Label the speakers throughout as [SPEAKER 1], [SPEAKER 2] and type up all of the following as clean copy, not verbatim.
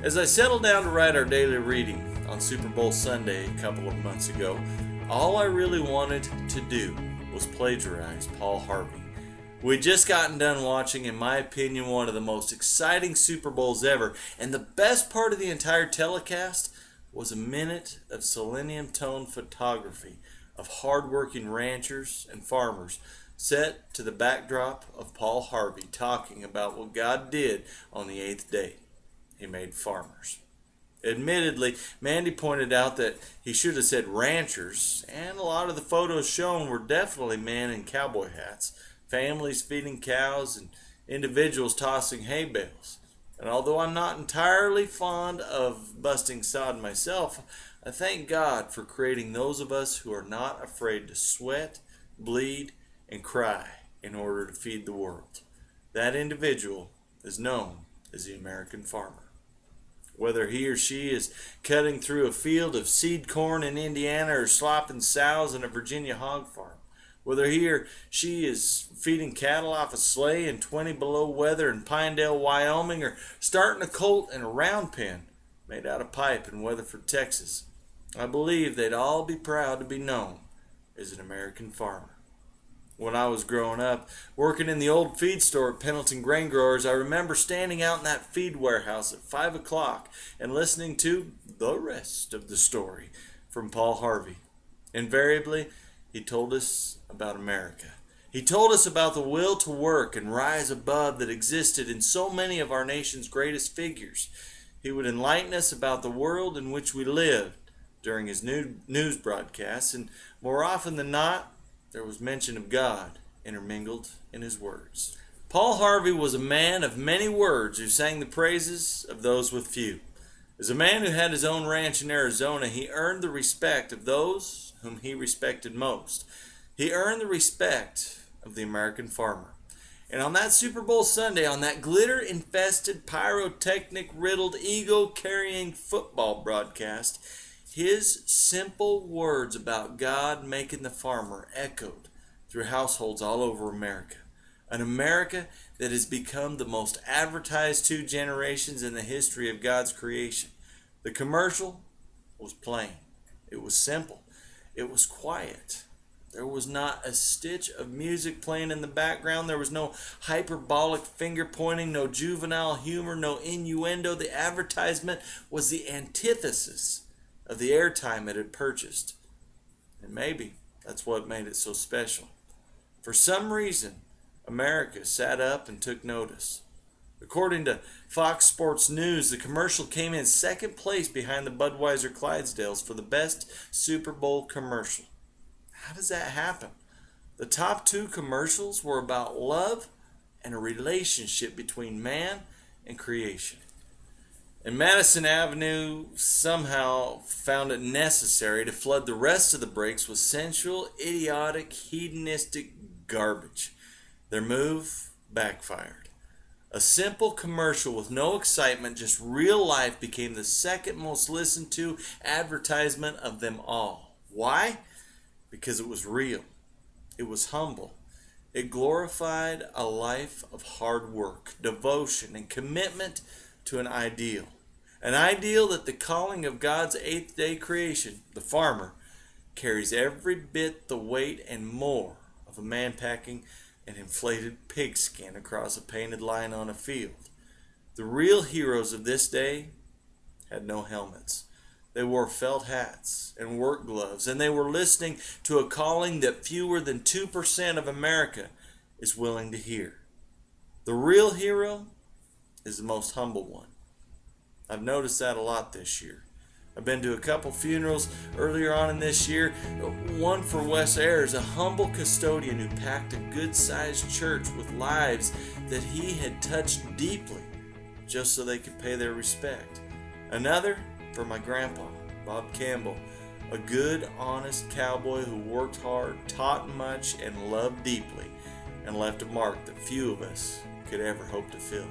[SPEAKER 1] As I settled down to write our daily reading on Super Bowl Sunday a couple of months ago, all I really wanted to do was plagiarize Paul Harvey. We'd just gotten done watching, in my opinion, one of the most exciting Super Bowls ever, and the best part of the entire telecast was a minute of selenium-toned photography of hard-working ranchers and farmers set to the backdrop of Paul Harvey talking about what God did on the eighth day. He made farmers. Admittedly, Mandy pointed out that he should have said ranchers, and a lot of the photos shown were definitely men in cowboy hats, families feeding cows, and individuals tossing hay bales. And although I'm not entirely fond of busting sod myself, I thank God for creating those of us who are not afraid to sweat, bleed, and cry in order to feed the world. That individual is known as the American farmer. Whether he or she is cutting through a field of seed corn in Indiana or slopping sows in a Virginia hog farm, whether he or she is feeding cattle off a sleigh in 20 below weather in Pinedale, Wyoming, or starting a colt in a round pen made out of pipe in Weatherford, Texas, I believe they'd all be proud to be known as an American farmer. When I was growing up, working in the old feed store at Pendleton Grain Growers, I remember standing out in that feed warehouse at 5 o'clock and listening to the rest of the story from Paul Harvey. Invariably, he told us about America. He told us about the will to work and rise above that existed in so many of our nation's greatest figures. He would enlighten us about the world in which we lived during his news broadcasts, and more often than not, there was mention of God intermingled in his words. Paul Harvey was a man of many words who sang the praises of those with few. As a man who had his own ranch in Arizona, he earned the respect of those whom he respected most. He earned the respect of the American farmer. And on that Super Bowl Sunday, on that glitter-infested, pyrotechnic-riddled, ego-carrying football broadcast, his simple words about God making the farmer echoed through households all over America. An America that has become the most advertised 2 generations in the history of God's creation. The commercial was plain. It was simple. It was quiet. There was not a stitch of music playing in the background. There was no hyperbolic finger pointing, no juvenile humor, no innuendo. The advertisement was the antithesis of the airtime it had purchased. And maybe that's what made it so special. For some reason, America sat up and took notice. According to Fox Sports News, the commercial came in second place behind the Budweiser Clydesdales for the best Super Bowl commercial. How does that happen? The top 2 commercials were about love and a relationship between man and creation. And Madison Avenue somehow found it necessary to flood the rest of the breaks with sensual, idiotic, hedonistic garbage. Their move backfired. A simple commercial with no excitement, just real life, became the second most listened to advertisement of them all. Why? Because it was real. It was humble. It glorified a life of hard work, devotion, and commitment to an ideal. An ideal that the calling of God's eighth day creation, the farmer, carries every bit the weight and more of a man packing an inflated pigskin across a painted line on a field. The real heroes of this day had no helmets. They wore felt hats and work gloves, and they were listening to a calling that fewer than 2% of America is willing to hear. The real hero is the most humble one. I've noticed that a lot this year. I've been to a couple funerals earlier on in this year. One for Wes Ayers, a humble custodian who packed a good-sized church with lives that he had touched deeply just so they could pay their respect. Another for my grandpa, Bob Campbell, a good, honest cowboy who worked hard, taught much, and loved deeply, and left a mark that few of us could ever hope to fill.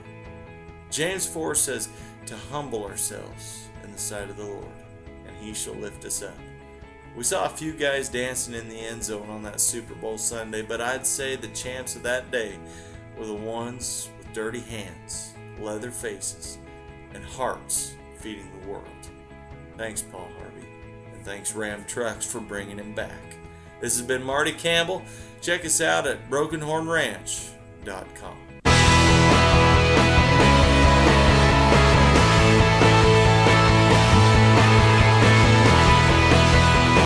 [SPEAKER 1] James 4 says to humble ourselves in the sight of the Lord, and he shall lift us up. We saw a few guys dancing in the end zone on that Super Bowl Sunday, but I'd say the champs of that day were the ones with dirty hands, leather faces, and hearts feeding the world. Thanks, Paul Harvey, and thanks Ram Trucks for bringing him back. This has been Marty Campbell. Check us out at brokenhornranch.com.